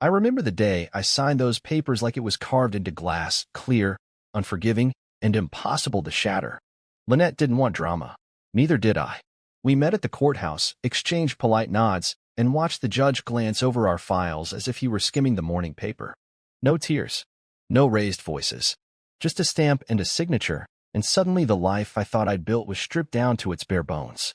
I remember the day I signed those papers like it was carved into glass, clear, unforgiving, and impossible to shatter. Lynette didn't want drama. Neither did I. We met at the courthouse, exchanged polite nods, and watched the judge glance over our files as if he were skimming the morning paper. No tears. No raised voices. Just a stamp and a signature, and suddenly the life I thought I'd built was stripped down to its bare bones.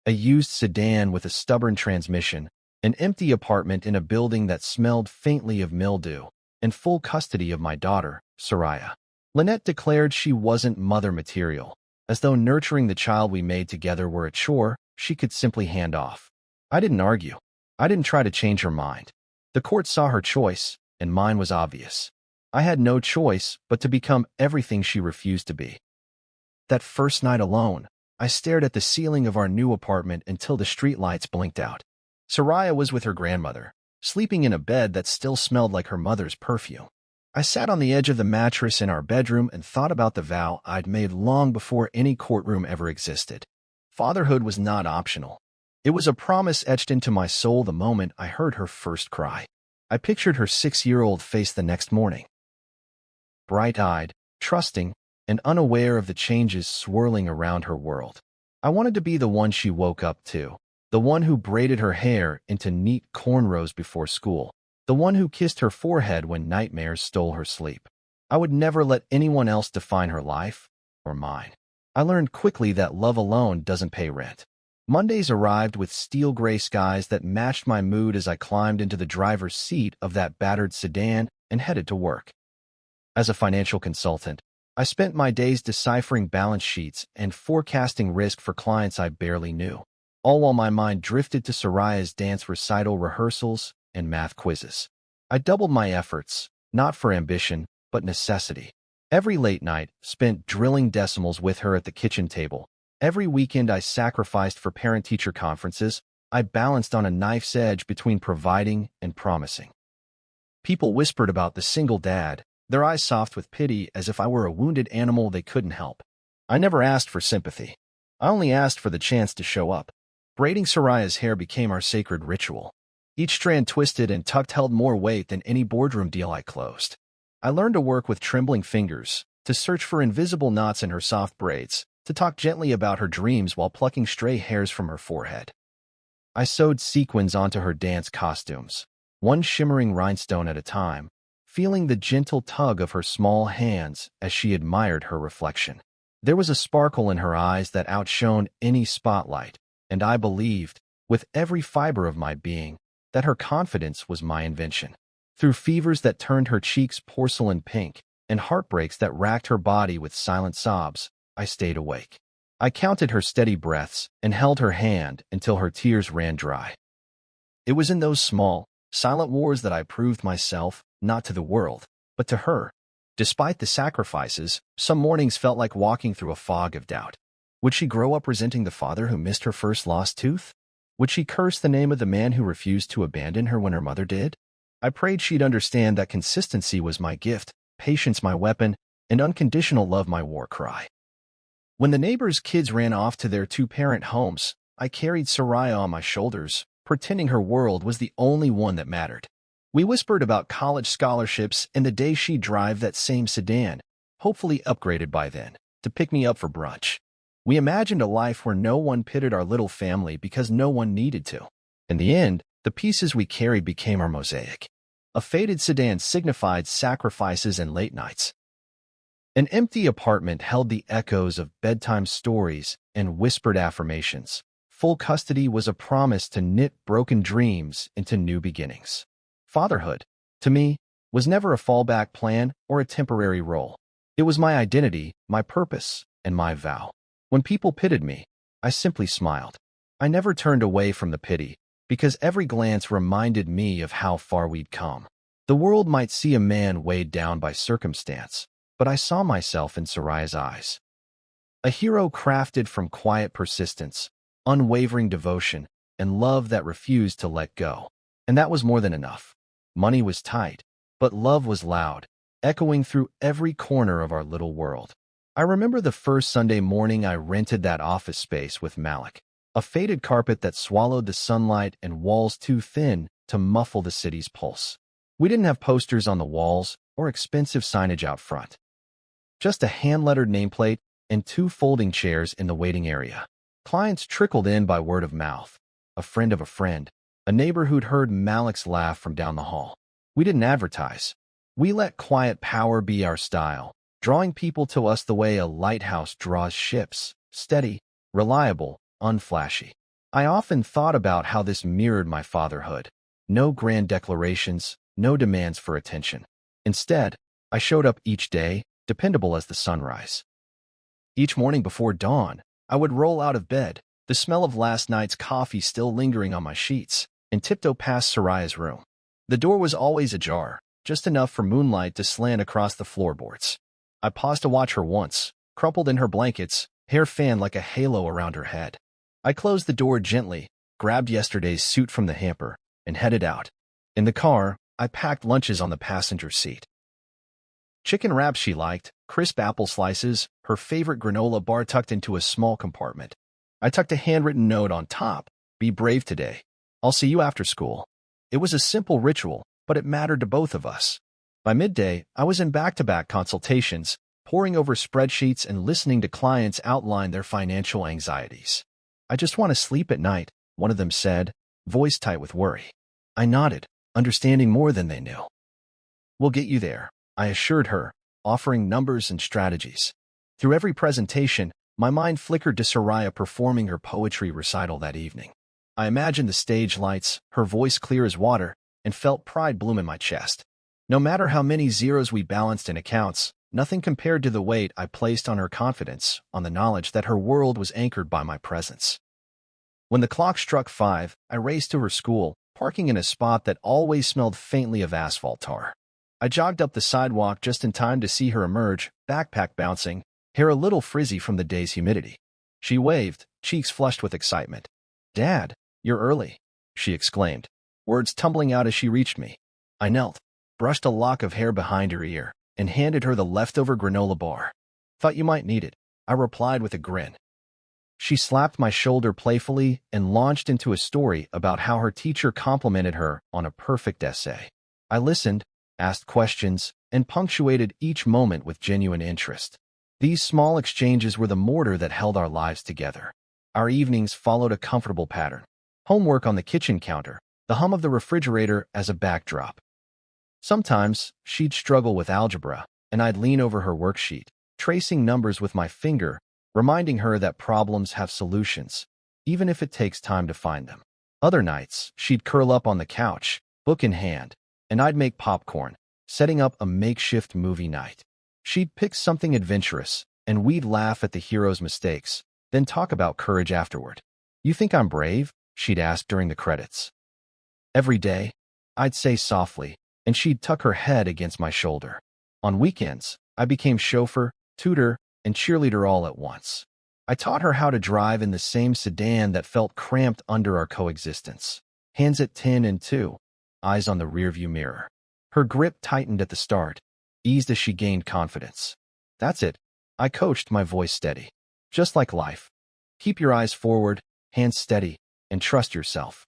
A used sedan with a stubborn transmission, an empty apartment in a building that smelled faintly of mildew, and full custody of my daughter, Soraya. Lynette declared she wasn't mother material, as though nurturing the child we made together were a chore she could simply hand off. I didn't argue. I didn't try to change her mind. The court saw her choice, and mine was obvious. I had no choice but to become everything she refused to be. That first night alone, I stared at the ceiling of our new apartment until the streetlights blinked out. Soraya was with her grandmother, sleeping in a bed that still smelled like her mother's perfume. I sat on the edge of the mattress in our bedroom and thought about the vow I'd made long before any courtroom ever existed. Fatherhood was not optional. It was a promise etched into my soul the moment I heard her first cry. I pictured her 6-year-old face the next morning. Bright-eyed, trusting, and unaware of the changes swirling around her world. I wanted to be the one she woke up to, the one who braided her hair into neat cornrows before school, the one who kissed her forehead when nightmares stole her sleep. I would never let anyone else define her life, or mine. I learned quickly that love alone doesn't pay rent. Mondays arrived with steel gray skies that matched my mood as I climbed into the driver's seat of that battered sedan and headed to work. As a financial consultant, I spent my days deciphering balance sheets and forecasting risk for clients I barely knew, all while my mind drifted to Soraya's dance recital rehearsals and math quizzes. I doubled my efforts, not for ambition, but necessity. Every late night spent drilling decimals with her at the kitchen table. Every weekend I sacrificed for parent-teacher conferences. I balanced on a knife's edge between providing and promising. People whispered about the single dad, their eyes soft with pity as if I were a wounded animal they couldn't help. I never asked for sympathy. I only asked for the chance to show up. Braiding Soraya's hair became our sacred ritual. Each strand twisted and tucked held more weight than any boardroom deal I closed. I learned to work with trembling fingers, to search for invisible knots in her soft braids, to talk gently about her dreams while plucking stray hairs from her forehead. I sewed sequins onto her dance costumes, one shimmering rhinestone at a time, feeling the gentle tug of her small hands as she admired her reflection. There was a sparkle in her eyes that outshone any spotlight, and I believed, with every fiber of my being, that her confidence was my invention. Through fevers that turned her cheeks porcelain pink and heartbreaks that racked her body with silent sobs, I stayed awake. I counted her steady breaths and held her hand until her tears ran dry. It was in those small, silent wars that I proved myself, not to the world, but to her. Despite the sacrifices, some mornings felt like walking through a fog of doubt. Would she grow up resenting the father who missed her first lost tooth? Would she curse the name of the man who refused to abandon her when her mother did? I prayed she'd understand that consistency was my gift, patience my weapon, and unconditional love my war cry. When the neighbors' kids ran off to their two-parent homes, I carried Soraya on my shoulders, pretending her world was the only one that mattered. We whispered about college scholarships and the day she'd drive that same sedan, hopefully upgraded by then, to pick me up for brunch. We imagined a life where no one pitted our little family because no one needed to. In the end, the pieces we carried became our mosaic. A faded sedan signified sacrifices and late nights. An empty apartment held the echoes of bedtime stories and whispered affirmations. Full custody was a promise to knit broken dreams into new beginnings. Fatherhood, to me, was never a fallback plan or a temporary role. It was my identity, my purpose, and my vow. When people pitted me, I simply smiled. I never turned away from the pity, because every glance reminded me of how far we'd come. The world might see a man weighed down by circumstance, but I saw myself in Soraya's eyes. A hero crafted from quiet persistence, unwavering devotion, and love that refused to let go. And that was more than enough. Money was tight, but love was loud, echoing through every corner of our little world. I remember the first Sunday morning I rented that office space with Malik. a faded carpet that swallowed the sunlight and walls too thin to muffle the city's pulse. We didn't have posters on the walls or expensive signage out front. Just a hand-lettered nameplate and 2 folding chairs in the waiting area. Clients trickled in by word of mouth, a friend of a friend, a neighbor who'd heard Malik's laugh from down the hall. We didn't advertise. We let quiet power be our style, drawing people to us the way a lighthouse draws ships, steady, reliable, unflashy. I often thought about how this mirrored my fatherhood. No grand declarations, no demands for attention. Instead, I showed up each day, dependable as the sunrise. Each morning before dawn, I would roll out of bed, the smell of last night's coffee still lingering on my sheets, and tiptoe past Soraya's room. The door was always ajar, just enough for moonlight to slant across the floorboards. I paused to watch her once, crumpled in her blankets, hair fanned like a halo around her head. I closed the door gently, grabbed yesterday's suit from the hamper, and headed out. In the car, I packed lunches on the passenger seat. Chicken wraps she liked, crisp apple slices, her favorite granola bar tucked into a small compartment. I tucked a handwritten note on top, "Be brave today. I'll see you after school." It was a simple ritual, but it mattered to both of us. By midday, I was in back-to-back consultations, poring over spreadsheets and listening to clients outline their financial anxieties. "I just want to sleep at night," one of them said, voice tight with worry. I nodded, understanding more than they knew. "We'll get you there," I assured her, offering numbers and strategies. Through every presentation, my mind flickered to Soraya performing her poetry recital that evening. I imagined the stage lights, her voice clear as water, and felt pride bloom in my chest. No matter how many zeros we balanced in accounts, nothing compared to the weight I placed on her confidence, on the knowledge that her world was anchored by my presence. When the clock struck 5, I raced to her school, parking in a spot that always smelled faintly of asphalt tar. I jogged up the sidewalk just in time to see her emerge, backpack bouncing, hair a little frizzy from the day's humidity. She waved, cheeks flushed with excitement. "Dad, you're early," she exclaimed, words tumbling out as she reached me. I knelt, brushed a lock of hair behind her ear, and handed her the leftover granola bar. "Thought you might need it," I replied with a grin. She slapped my shoulder playfully and launched into a story about how her teacher complimented her on a perfect essay. I listened, asked questions, and punctuated each moment with genuine interest. These small exchanges were the mortar that held our lives together. Our evenings followed a comfortable pattern. Homework on the kitchen counter, the hum of the refrigerator as a backdrop. Sometimes, she'd struggle with algebra, and I'd lean over her worksheet, tracing numbers with my finger, reminding her that problems have solutions, even if it takes time to find them. Other nights, she'd curl up on the couch, book in hand, and I'd make popcorn, setting up a makeshift movie night. She'd pick something adventurous, and we'd laugh at the hero's mistakes, then talk about courage afterward. "You think I'm brave?" she'd ask during the credits. Every day, I'd say softly, and she'd tuck her head against my shoulder. On weekends, I became chauffeur, tutor, and cheerleader all at once. I taught her how to drive in the same sedan that felt cramped under our coexistence. Hands at 10 and 2, eyes on the rearview mirror. Her grip tightened at the start, eased as she gained confidence. "That's it," I coached, my voice steady. "Just like life. Keep your eyes forward, hands steady, and trust yourself."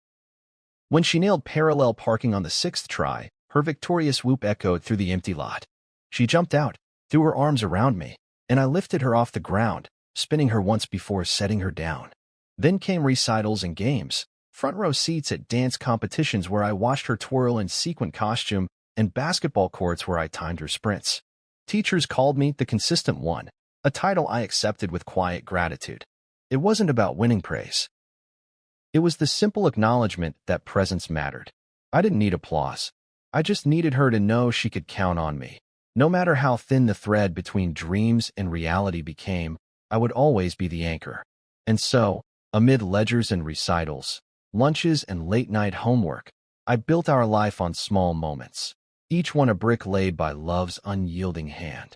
When she nailed parallel parking on the 6th try, her victorious whoop echoed through the empty lot. She jumped out, threw her arms around me, and I lifted her off the ground, spinning her once before setting her down. Then came recitals and games, front row seats at dance competitions where I watched her twirl in sequin costume, and basketball courts where I timed her sprints. Teachers called me the consistent one, a title I accepted with quiet gratitude. It wasn't about winning praise. It was the simple acknowledgement that presence mattered. I didn't need applause. I just needed her to know she could count on me. No matter how thin the thread between dreams and reality became, I would always be the anchor. And so, amid ledgers and recitals, lunches and late-night homework, I built our life on small moments, each one a brick laid by love's unyielding hand.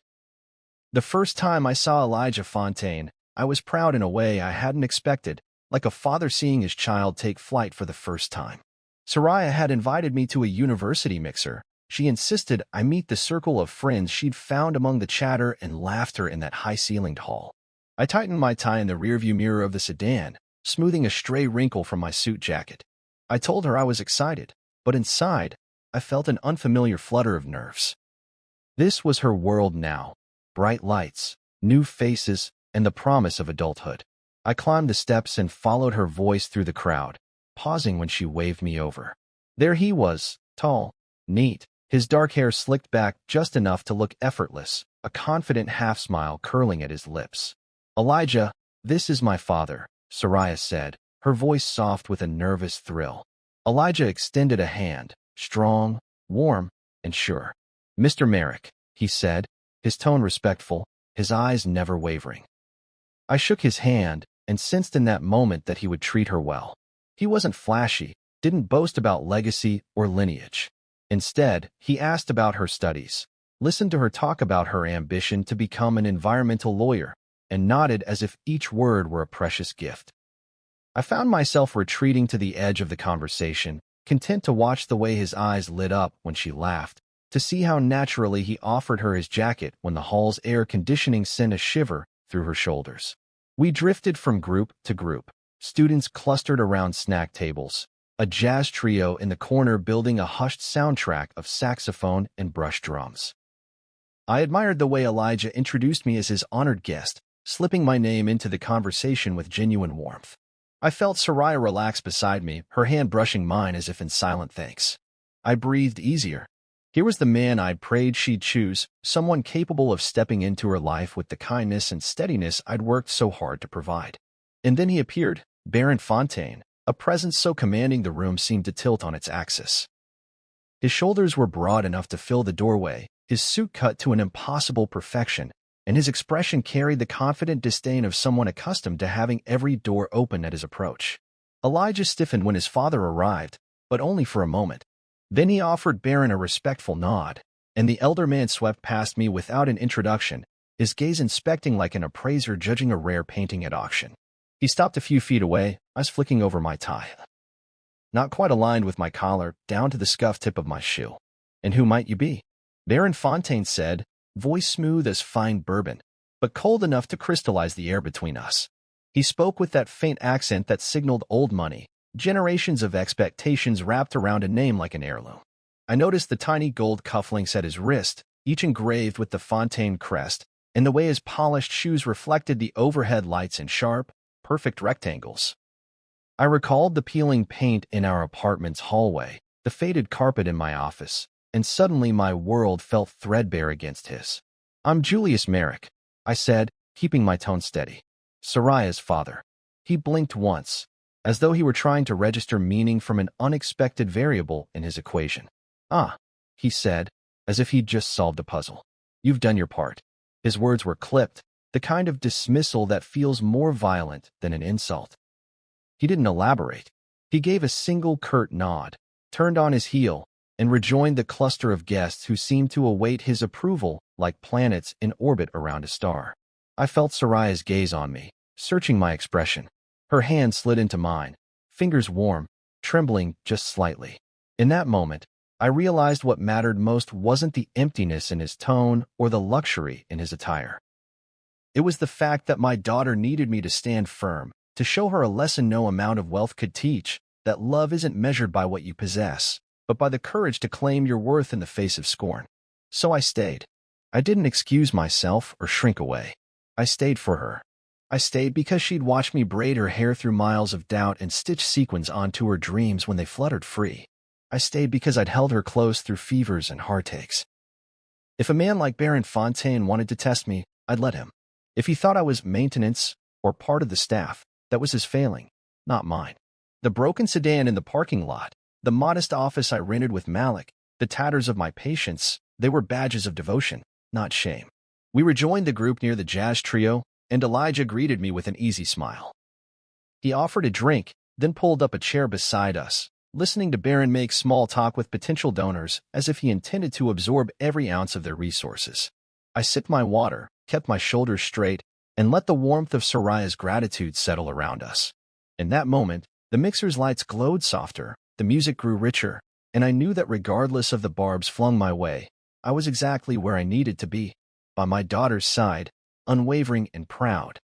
The first time I saw Elijah Fontaine, I was proud in a way I hadn't expected, like a father seeing his child take flight for the first time. Soraya had invited me to a university mixer. She insisted I meet the circle of friends she'd found among the chatter and laughter in that high-ceilinged hall. I tightened my tie in the rearview mirror of the sedan, smoothing a stray wrinkle from my suit jacket. I told her I was excited, but inside, I felt an unfamiliar flutter of nerves. This was her world now. Bright lights, new faces, and the promise of adulthood. I climbed the steps and followed her voice through the crowd, pausing when she waved me over. There he was, tall, neat, his dark hair slicked back just enough to look effortless, a confident half-smile curling at his lips. "Elijah, this is my father," Soraya said, her voice soft with a nervous thrill. Elijah extended a hand, strong, warm, and sure. "Mr. Merrick," he said, his tone respectful, his eyes never wavering. I shook his hand and sensed in that moment that he would treat her well. He wasn't flashy, didn't boast about legacy or lineage. Instead, he asked about her studies, listened to her talk about her ambition to become an environmental lawyer, and nodded as if each word were a precious gift. I found myself retreating to the edge of the conversation, content to watch the way his eyes lit up when she laughed, to see how naturally he offered her his jacket when the hall's air conditioning sent a shiver through her shoulders. We drifted from group to group, students clustered around snack tables, a jazz trio in the corner building a hushed soundtrack of saxophone and brush drums. I admired the way Elijah introduced me as his honored guest, slipping my name into the conversation with genuine warmth. I felt Soraya relax beside me, her hand brushing mine as if in silent thanks. I breathed easier. Here was the man I'd prayed she'd choose, someone capable of stepping into her life with the kindness and steadiness I'd worked so hard to provide. And then he appeared, Baron Fontaine, a presence so commanding the room seemed to tilt on its axis. His shoulders were broad enough to fill the doorway, his suit cut to an impossible perfection, and his expression carried the confident disdain of someone accustomed to having every door open at his approach. Elijah stiffened when his father arrived, but only for a moment. Then he offered Baron a respectful nod, and the elder man swept past me without an introduction, his gaze inspecting like an appraiser judging a rare painting at auction. He stopped a few feet away, eyes flicking over my tie. Not quite aligned with my collar, down to the scuffed tip of my shoe. "And who might you be?" Baron Fontaine said, voice smooth as fine bourbon, but cold enough to crystallize the air between us. He spoke with that faint accent that signaled old money, generations of expectations wrapped around a name like an heirloom. I noticed the tiny gold cufflinks at his wrist, each engraved with the Fontaine crest, and the way his polished shoes reflected the overhead lights in sharp, perfect rectangles. I recalled the peeling paint in our apartment's hallway, the faded carpet in my office, and suddenly my world felt threadbare against his. "I'm Julius Merrick," I said, keeping my tone steady. "Soraya's father." He blinked once, as though he were trying to register meaning from an unexpected variable in his equation. "Ah," he said, as if he'd just solved a puzzle. "You've done your part." His words were clipped, the kind of dismissal that feels more violent than an insult. He didn't elaborate. He gave a single curt nod, turned on his heel, and rejoined the cluster of guests who seemed to await his approval like planets in orbit around a star. I felt Soraya's gaze on me, searching my expression. Her hand slid into mine, fingers warm, trembling just slightly. In that moment, I realized what mattered most wasn't the emptiness in his tone or the luxury in his attire. It was the fact that my daughter needed me to stand firm, to show her a lesson no amount of wealth could teach, that love isn't measured by what you possess, but by the courage to claim your worth in the face of scorn. So I stayed. I didn't excuse myself or shrink away. I stayed for her. I stayed because she'd watched me braid her hair through miles of doubt and stitch sequins onto her dreams when they fluttered free. I stayed because I'd held her close through fevers and heartaches. If a man like Baron Fontaine wanted to test me, I'd let him. If he thought I was maintenance or part of the staff, that was his failing, not mine. The broken sedan in the parking lot, the modest office I rented with Malik, the tatters of my patience, they were badges of devotion, not shame. We rejoined the group near the jazz trio, and Elijah greeted me with an easy smile. He offered a drink, then pulled up a chair beside us, listening to Baron make small talk with potential donors as if he intended to absorb every ounce of their resources. I sipped my water, kept my shoulders straight, and let the warmth of Soraya's gratitude settle around us. In that moment, the mixer's lights glowed softer, the music grew richer, and I knew that regardless of the barbs flung my way, I was exactly where I needed to be, by my daughter's side, unwavering and proud.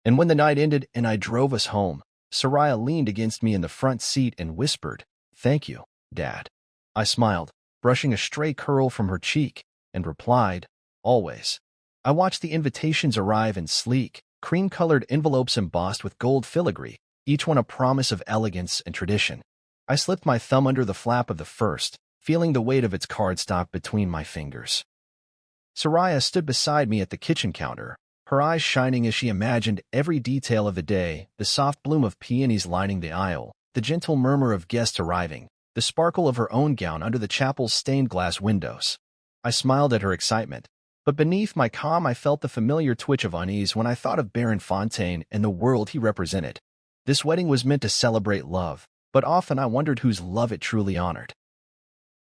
And when the night ended and I drove us home, Soraya leaned against me in the front seat and whispered, "Thank you, Dad." I smiled, brushing a stray curl from her cheek, and replied, "Always." I watched the invitations arrive in sleek, cream-colored envelopes embossed with gold filigree, each one a promise of elegance and tradition. I slipped my thumb under the flap of the first, feeling the weight of its cardstock between my fingers. Soraya stood beside me at the kitchen counter, her eyes shining as she imagined every detail of the day, the soft bloom of peonies lining the aisle, the gentle murmur of guests arriving, the sparkle of her own gown under the chapel's stained-glass windows. I smiled at her excitement, but beneath my calm I felt the familiar twitch of unease when I thought of Baron Fontaine and the world he represented. This wedding was meant to celebrate love, but often I wondered whose love it truly honored.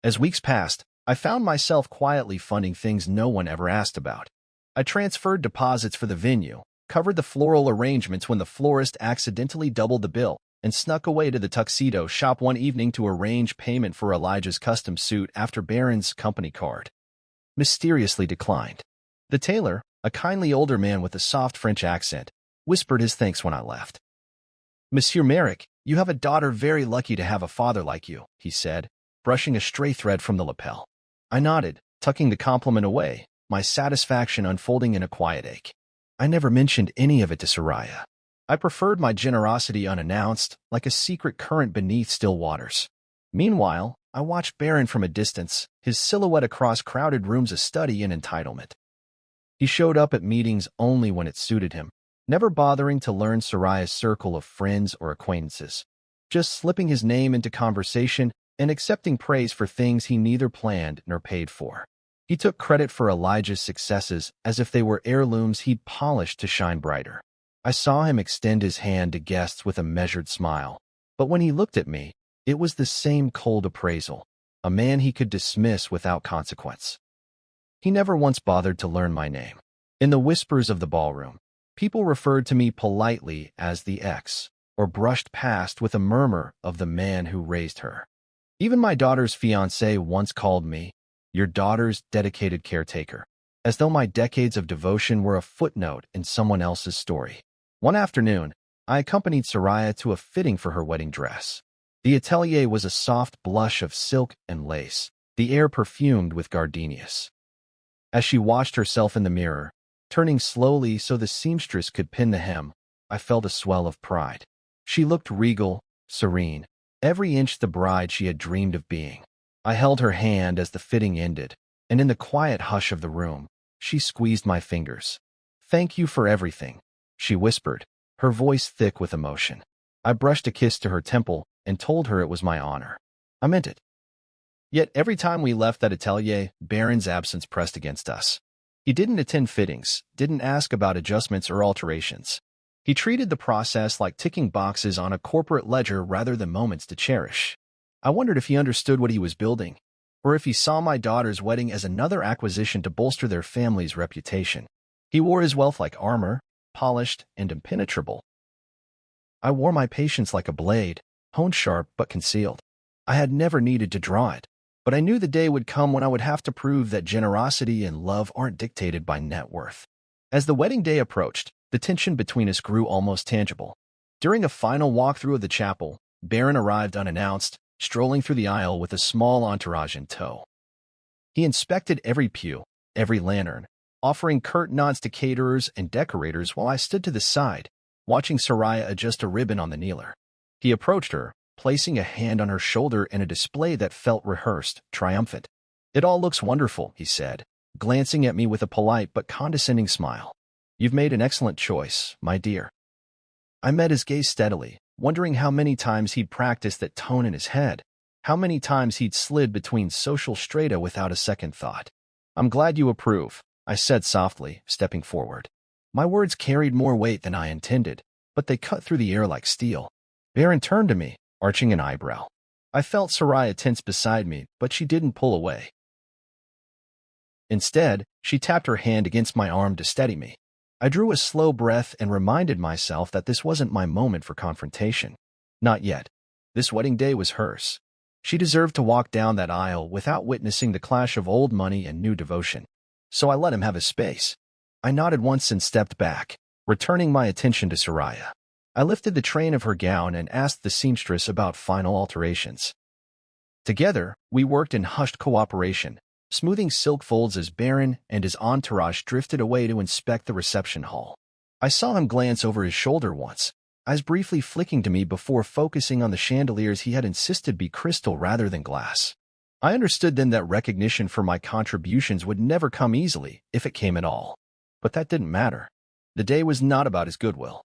As weeks passed, I found myself quietly funding things no one ever asked about. I transferred deposits for the venue, covered the floral arrangements when the florist accidentally doubled the bill, and snuck away to the tuxedo shop one evening to arrange payment for Elijah's custom suit after Baron's company card mysteriously declined. The tailor, a kindly older man with a soft French accent, whispered his thanks when I left. "Monsieur Merrick, you have a daughter very lucky to have a father like you," he said, brushing a stray thread from the lapel. I nodded, tucking the compliment away, my satisfaction unfolding in a quiet ache. I never mentioned any of it to Soraya. I preferred my generosity unannounced, like a secret current beneath still waters. Meanwhile, I watched Baron from a distance, his silhouette across crowded rooms a study in entitlement. He showed up at meetings only when it suited him, never bothering to learn Soraya's circle of friends or acquaintances, just slipping his name into conversation and accepting praise for things he neither planned nor paid for. He took credit for Elijah's successes as if they were heirlooms he'd polished to shine brighter. I saw him extend his hand to guests with a measured smile, but when he looked at me, it was the same cold appraisal, a man he could dismiss without consequence. He never once bothered to learn my name. In the whispers of the ballroom, people referred to me politely as the ex, or brushed past with a murmur of the man who raised her. Even my daughter's fiancé once called me, "Your daughter's dedicated caretaker," as though my decades of devotion were a footnote in someone else's story. One afternoon, I accompanied Soraya to a fitting for her wedding dress. The atelier was a soft blush of silk and lace, the air perfumed with gardenias. As she watched herself in the mirror, turning slowly so the seamstress could pin the hem, I felt a swell of pride. She looked regal, serene, every inch the bride she had dreamed of being. I held her hand as the fitting ended, and in the quiet hush of the room, she squeezed my fingers. "Thank you for everything," she whispered, her voice thick with emotion. I brushed a kiss to her temple and told her it was my honor. I meant it. Yet every time we left that atelier, Baron's absence pressed against us. He didn't attend fittings, didn't ask about adjustments or alterations. He treated the process like ticking boxes on a corporate ledger rather than moments to cherish. I wondered if he understood what he was building, or if he saw my daughter's wedding as another acquisition to bolster their family's reputation. He wore his wealth like armor, polished and impenetrable. I wore my patience like a blade, honed sharp but concealed. I had never needed to draw it, but I knew the day would come when I would have to prove that generosity and love aren't dictated by net worth. As the wedding day approached, the tension between us grew almost tangible. During a final walkthrough of the chapel, Baron arrived unannounced, strolling through the aisle with a small entourage in tow. He inspected every pew, every lantern, offering curt nods to caterers and decorators while I stood to the side, watching Soraya adjust a ribbon on the kneeler. He approached her, placing a hand on her shoulder in a display that felt rehearsed, triumphant. "It all looks wonderful," he said, glancing at me with a polite but condescending smile. "You've made an excellent choice, my dear." I met his gaze steadily, wondering how many times he'd practiced that tone in his head, how many times he'd slid between social strata without a second thought. "I'm glad you approve," I said softly, stepping forward. My words carried more weight than I intended, but they cut through the air like steel. Baron turned to me, arching an eyebrow. I felt Soraya tense beside me, but she didn't pull away. Instead, she tapped her hand against my arm to steady me. I drew a slow breath and reminded myself that this wasn't my moment for confrontation. Not yet. This wedding day was hers. She deserved to walk down that aisle without witnessing the clash of old money and new devotion. So I let him have his space. I nodded once and stepped back, returning my attention to Soraya. I lifted the train of her gown and asked the seamstress about final alterations. Together, we worked in hushed cooperation, smoothing silk folds as Baron and his entourage drifted away to inspect the reception hall. I saw him glance over his shoulder once, eyes briefly flicking to me before focusing on the chandeliers he had insisted be crystal rather than glass. I understood then that recognition for my contributions would never come easily, if it came at all. But that didn't matter. The day was not about his goodwill.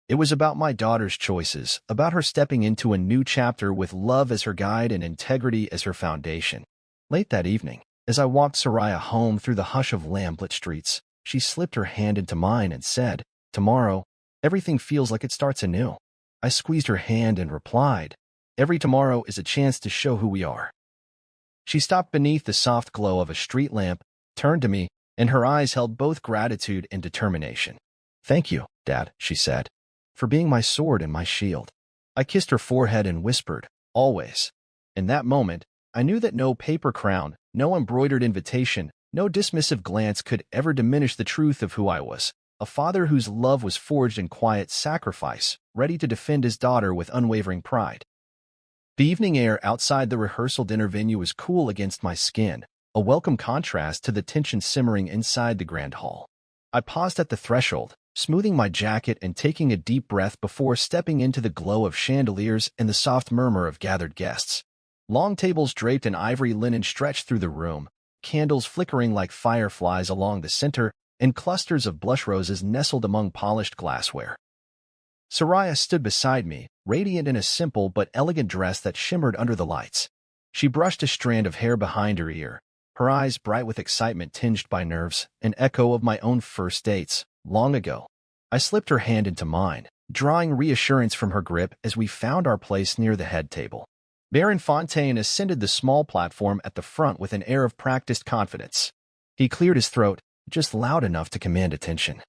It was about my daughter's choices, about her stepping into a new chapter with love as her guide and integrity as her foundation. Late that evening, as I walked Soraya home through the hush of lamplit streets, she slipped her hand into mine and said, "Tomorrow, everything feels like it starts anew." I squeezed her hand and replied, "Every tomorrow is a chance to show who we are." She stopped beneath the soft glow of a street lamp, turned to me, and her eyes held both gratitude and determination. "Thank you, Dad," she said, "for being my sword and my shield." I kissed her forehead and whispered, "Always." In that moment, I knew that no paper crown, no embroidered invitation, no dismissive glance could ever diminish the truth of who I was, a father whose love was forged in quiet sacrifice, ready to defend his daughter with unwavering pride. The evening air outside the rehearsal dinner venue was cool against my skin, a welcome contrast to the tension simmering inside the grand hall. I paused at the threshold, smoothing my jacket and taking a deep breath before stepping into the glow of chandeliers and the soft murmur of gathered guests. Long tables draped in ivory linen stretched through the room, candles flickering like fireflies along the center, and clusters of blush roses nestled among polished glassware. Soraya stood beside me, radiant in a simple but elegant dress that shimmered under the lights. She brushed a strand of hair behind her ear, her eyes bright with excitement tinged by nerves, an echo of my own first dates, long ago. I slipped her hand into mine, drawing reassurance from her grip as we found our place near the head table. Baron Fontaine ascended the small platform at the front with an air of practiced confidence. He cleared his throat, just loud enough to command attention,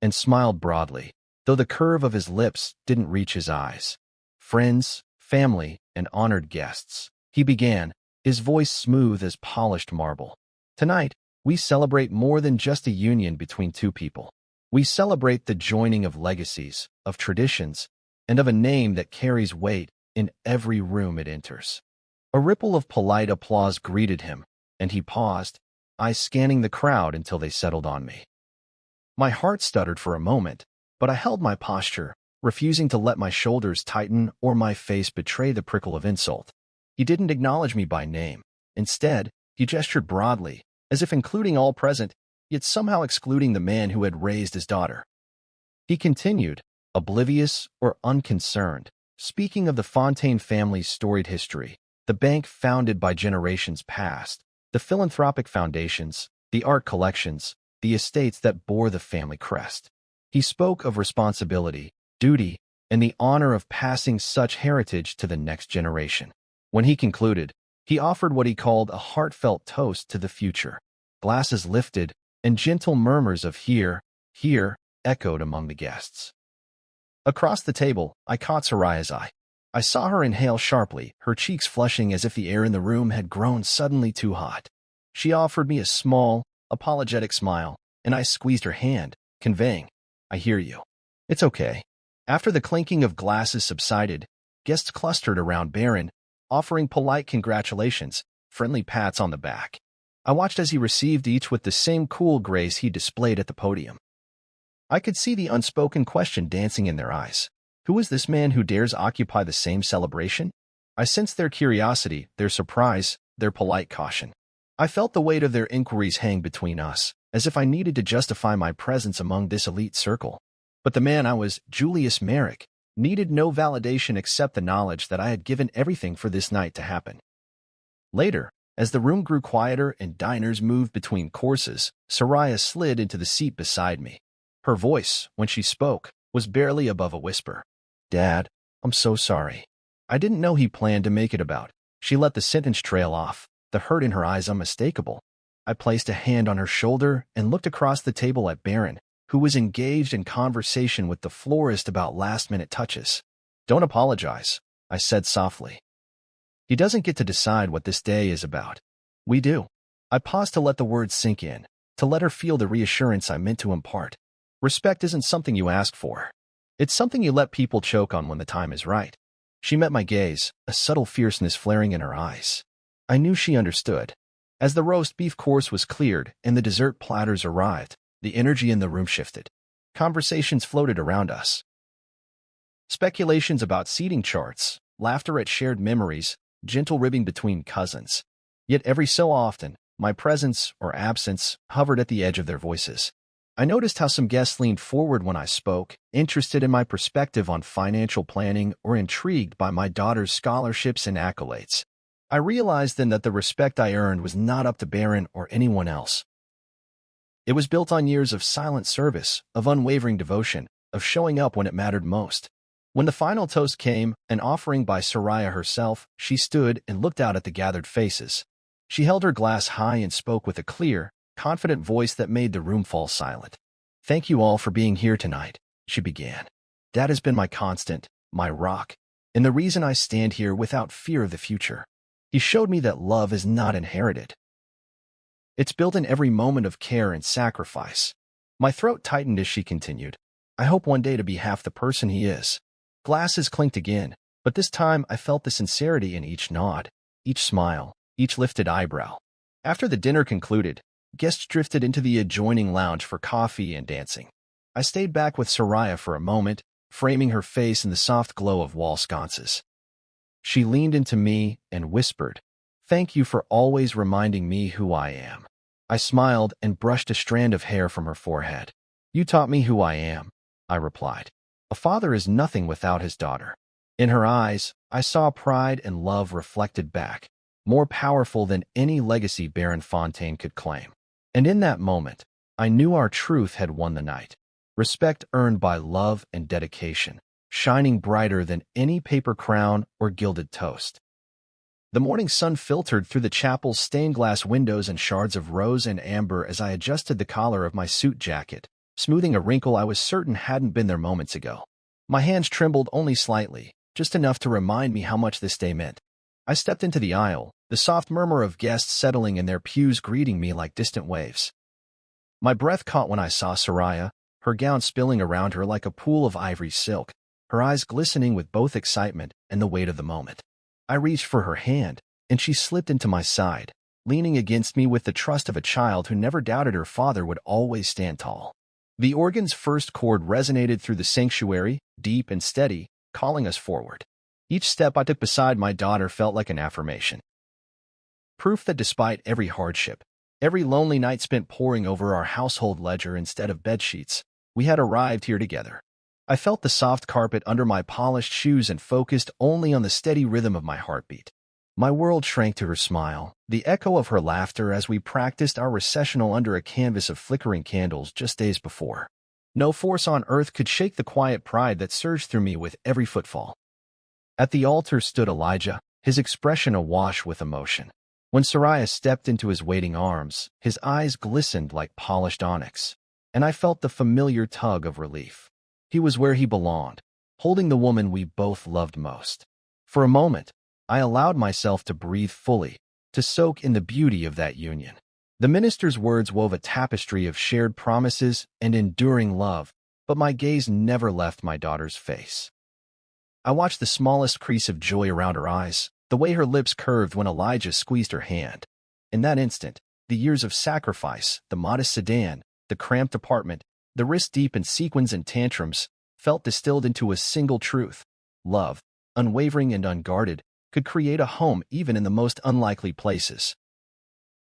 and smiled broadly, though the curve of his lips didn't reach his eyes. "Friends, family, and honored guests," he began, his voice smooth as polished marble. "Tonight, we celebrate more than just a union between two people. We celebrate the joining of legacies, of traditions, and of a name that carries weight in every room it enters." A ripple of polite applause greeted him, and he paused, eyes scanning the crowd until they settled on me. My heart stuttered for a moment, but I held my posture, refusing to let my shoulders tighten or my face betray the prickle of insult. He didn't acknowledge me by name. Instead, he gestured broadly, as if including all present, yet somehow excluding the man who had raised his daughter. He continued, oblivious or unconcerned, speaking of the Fontaine family's storied history, the bank founded by generations past, the philanthropic foundations, the art collections, the estates that bore the family crest. He spoke of responsibility, duty, and the honor of passing such heritage to the next generation. When he concluded, he offered what he called a heartfelt toast to the future. Glasses lifted, and gentle murmurs of "here, here," echoed among the guests. Across the table, I caught Soraya's eye. I saw her inhale sharply, her cheeks flushing as if the air in the room had grown suddenly too hot. She offered me a small, apologetic smile, and I squeezed her hand, conveying, "I hear you. It's okay." After the clinking of glasses subsided, guests clustered around Baron, offering polite congratulations, friendly pats on the back. I watched as he received each with the same cool grace he displayed at the podium. I could see the unspoken question dancing in their eyes. Who is this man who dares occupy the same celebration? I sensed their curiosity, their surprise, their polite caution. I felt the weight of their inquiries hang between us, as if I needed to justify my presence among this elite circle. But the man I was, Julius Merrick, needed no validation except the knowledge that I had given everything for this night to happen. Later, as the room grew quieter and diners moved between courses, Soraya slid into the seat beside me. Her voice, when she spoke, was barely above a whisper. "Dad, I'm so sorry. I didn't know he planned to make it about." She let the sentence trail off, the hurt in her eyes unmistakable. I placed a hand on her shoulder and looked across the table at Baron, who was engaged in conversation with the florist about last-minute touches. "Don't apologize," I said softly. "He doesn't get to decide what this day is about. We do." I paused to let the words sink in, to let her feel the reassurance I meant to impart. Respect isn't something you ask for. It's something you let people choke on when the time is right. She met my gaze, a subtle fierceness flaring in her eyes. I knew she understood. As the roast beef course was cleared and the dessert platters arrived, the energy in the room shifted. Conversations floated around us. Speculations about seating charts, laughter at shared memories, gentle ribbing between cousins. Yet every so often, my presence or absence hovered at the edge of their voices. I noticed how some guests leaned forward when I spoke, interested in my perspective on financial planning or intrigued by my daughter's scholarships and accolades. I realized then that the respect I earned was not up to Baron or anyone else. It was built on years of silent service, of unwavering devotion, of showing up when it mattered most. When the final toast came, an offering by Soraya herself, she stood and looked out at the gathered faces. She held her glass high and spoke with a clear, confident voice that made the room fall silent. "Thank you all for being here tonight," she began. "Dad has been my constant, my rock, and the reason I stand here without fear of the future. He showed me that love is not inherited. It's built in every moment of care and sacrifice." My throat tightened as she continued. "I hope one day to be half the person he is." Glasses clinked again, but this time I felt the sincerity in each nod, each smile, each lifted eyebrow. After the dinner concluded, guests drifted into the adjoining lounge for coffee and dancing. I stayed back with Soraya for a moment, framing her face in the soft glow of wall sconces. She leaned into me and whispered, "Thank you for always reminding me who I am." I smiled and brushed a strand of hair from her forehead. "You taught me who I am," I replied. "A father is nothing without his daughter." In her eyes, I saw pride and love reflected back, more powerful than any legacy Baron Fontaine could claim. And in that moment, I knew our truth had won the night. Respect earned by love and dedication, shining brighter than any paper crown or gilded toast. The morning sun filtered through the chapel's stained glass windows and shards of rose and amber as I adjusted the collar of my suit jacket, smoothing a wrinkle I was certain hadn't been there moments ago. My hands trembled only slightly, just enough to remind me how much this day meant. I stepped into the aisle, the soft murmur of guests settling in their pews greeting me like distant waves. My breath caught when I saw Soraya, her gown spilling around her like a pool of ivory silk, her eyes glistening with both excitement and the weight of the moment. I reached for her hand, and she slipped into my side, leaning against me with the trust of a child who never doubted her father would always stand tall. The organ's first chord resonated through the sanctuary, deep and steady, calling us forward. Each step I took beside my daughter felt like an affirmation. Proof that despite every hardship, every lonely night spent poring over our household ledger instead of bedsheets, we had arrived here together. I felt the soft carpet under my polished shoes and focused only on the steady rhythm of my heartbeat. My world shrank to her smile, the echo of her laughter as we practiced our recessional under a canvas of flickering candles just days before. No force on earth could shake the quiet pride that surged through me with every footfall. At the altar stood Elijah, his expression awash with emotion. When Soraya stepped into his waiting arms, his eyes glistened like polished onyx, and I felt the familiar tug of relief. He was where he belonged, holding the woman we both loved most. For a moment, I allowed myself to breathe fully, to soak in the beauty of that union. The minister's words wove a tapestry of shared promises and enduring love, but my gaze never left my daughter's face. I watched the smallest crease of joy around her eyes, the way her lips curved when Elijah squeezed her hand. In that instant, the years of sacrifice, the modest sedan, the cramped apartment, the wrist-deep in sequins and tantrums, felt distilled into a single truth. Love, unwavering and unguarded, could create a home even in the most unlikely places.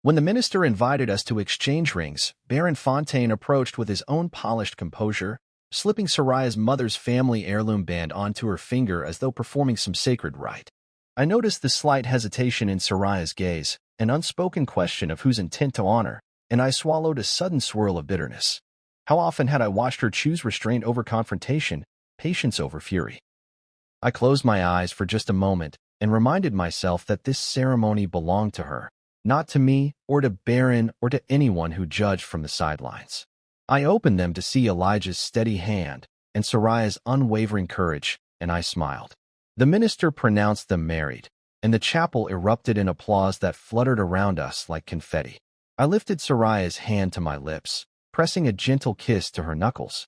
When the minister invited us to exchange rings, Baron Fontaine approached with his own polished composure, slipping Soraya's mother's family heirloom band onto her finger as though performing some sacred rite. I noticed the slight hesitation in Soraya's gaze, an unspoken question of whose intent to honor, and I swallowed a sudden swirl of bitterness. How often had I watched her choose restraint over confrontation, patience over fury? I closed my eyes for just a moment and reminded myself that this ceremony belonged to her, not to me or to Baron or to anyone who judged from the sidelines. I opened them to see Elijah's steady hand and Soraya's unwavering courage, and I smiled. The minister pronounced them married, and the chapel erupted in applause that fluttered around us like confetti. I lifted Soraya's hand to my lips, pressing a gentle kiss to her knuckles.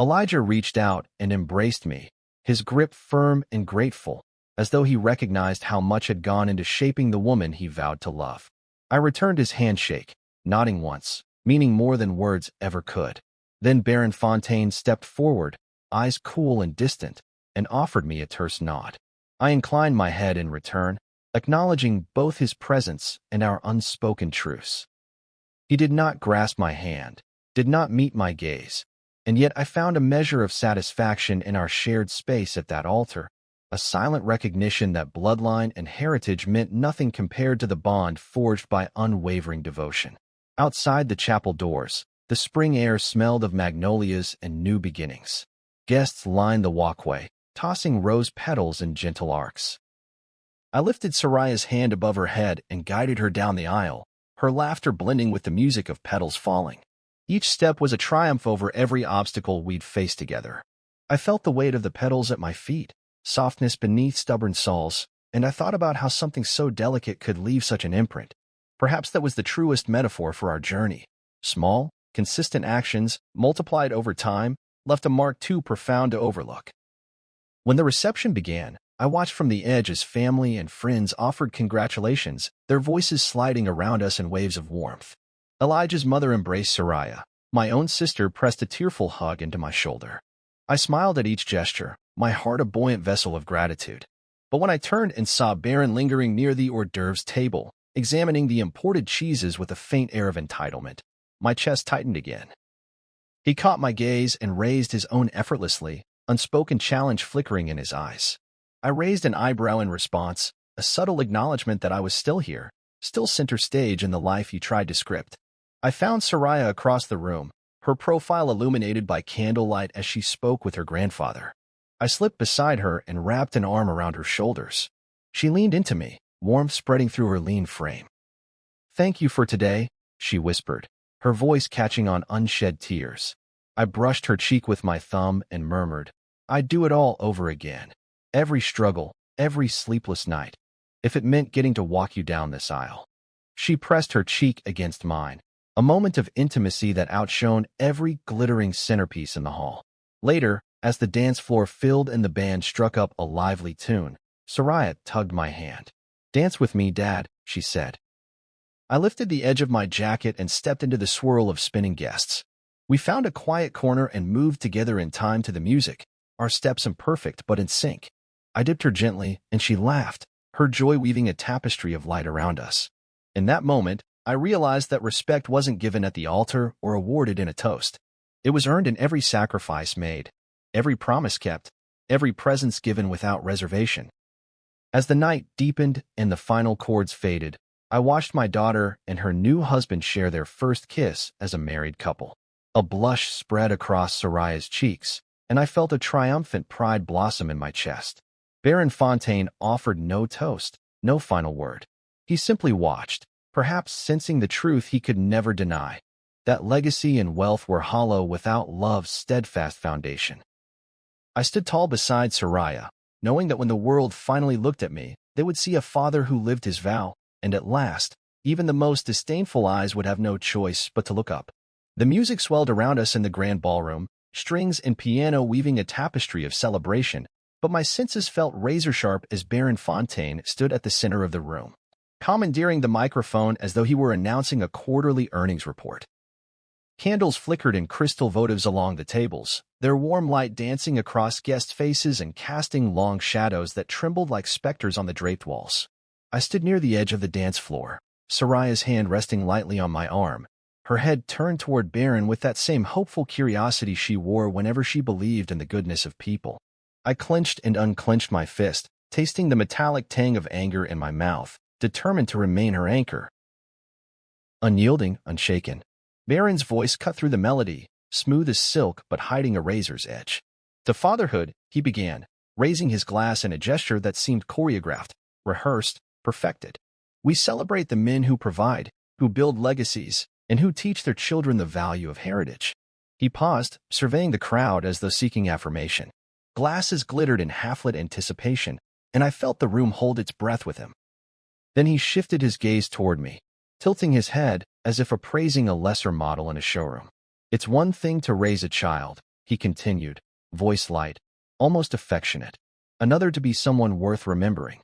Elijah reached out and embraced me, his grip firm and grateful, as though he recognized how much had gone into shaping the woman he vowed to love. I returned his handshake, nodding once, meaning more than words ever could. Then Baron Fontaine stepped forward, eyes cool and distant, and offered me a terse nod. I inclined my head in return, acknowledging both his presence and our unspoken truce. He did not grasp my hand, did not meet my gaze, and yet I found a measure of satisfaction in our shared space at that altar, a silent recognition that bloodline and heritage meant nothing compared to the bond forged by unwavering devotion. Outside the chapel doors, the spring air smelled of magnolias and new beginnings. Guests lined the walkway, tossing rose petals in gentle arcs. I lifted Soraya's hand above her head and guided her down the aisle, her laughter blending with the music of petals falling. Each step was a triumph over every obstacle we'd faced together. I felt the weight of the petals at my feet, softness beneath stubborn soles, and I thought about how something so delicate could leave such an imprint. Perhaps that was the truest metaphor for our journey. Small, consistent actions, multiplied over time, left a mark too profound to overlook. When the reception began, I watched from the edge as family and friends offered congratulations, their voices sliding around us in waves of warmth. Elijah's mother embraced Soraya. My own sister pressed a tearful hug into my shoulder. I smiled at each gesture, my heart a buoyant vessel of gratitude. But when I turned and saw Baron lingering near the hors d'oeuvres table, examining the imported cheeses with a faint air of entitlement, my chest tightened again. He caught my gaze and raised his own effortlessly, unspoken challenge flickering in his eyes. I raised an eyebrow in response, a subtle acknowledgement that I was still here, still center stage in the life he tried to script. I found Soraya across the room, her profile illuminated by candlelight as she spoke with her grandfather. I slipped beside her and wrapped an arm around her shoulders. She leaned into me, warmth spreading through her lean frame. "Thank you for today," she whispered, her voice catching on unshed tears. I brushed her cheek with my thumb and murmured, "I'd do it all over again. Every struggle, every sleepless night, if it meant getting to walk you down this aisle." She pressed her cheek against mine, a moment of intimacy that outshone every glittering centerpiece in the hall. Later, as the dance floor filled and the band struck up a lively tune, Soraya tugged my hand. "Dance with me, Dad," she said. I lifted the edge of my jacket and stepped into the swirl of spinning guests. We found a quiet corner and moved together in time to the music, our steps imperfect but in sync. I dipped her gently, and she laughed, her joy weaving a tapestry of light around us. In that moment, I realized that respect wasn't given at the altar or awarded in a toast. It was earned in every sacrifice made, every promise kept, every presence given without reservation. As the night deepened and the final chords faded, I watched my daughter and her new husband share their first kiss as a married couple. A blush spread across Soraya's cheeks, and I felt a triumphant pride blossom in my chest. Baron Fontaine offered no toast, no final word. He simply watched, perhaps sensing the truth he could never deny, that legacy and wealth were hollow without love's steadfast foundation. I stood tall beside Soraya, knowing that when the world finally looked at me, they would see a father who lived his vow, and at last, even the most disdainful eyes would have no choice but to look up. The music swelled around us in the grand ballroom, strings and piano weaving a tapestry of celebration, but my senses felt razor-sharp as Baron Fontaine stood at the center of the room, commandeering the microphone as though he were announcing a quarterly earnings report. Candles flickered in crystal votives along the tables, their warm light dancing across guest faces and casting long shadows that trembled like specters on the draped walls. I stood near the edge of the dance floor, Soraya's hand resting lightly on my arm, her head turned toward Baron with that same hopeful curiosity she wore whenever she believed in the goodness of people. I clenched and unclenched my fist, tasting the metallic tang of anger in my mouth, determined to remain her anchor. Unyielding, unshaken, Baron's voice cut through the melody, smooth as silk but hiding a razor's edge. To fatherhood, he began, raising his glass in a gesture that seemed choreographed, rehearsed, perfected. We celebrate the men who provide, who build legacies, and who teach their children the value of heritage. He paused, surveying the crowd as though seeking affirmation. Glasses glittered in half-lit anticipation, and I felt the room hold its breath with him. Then he shifted his gaze toward me. tilting his head as if appraising a lesser model in a showroom. "It's one thing to raise a child," he continued, voice light, almost affectionate. "Another to be someone worth remembering."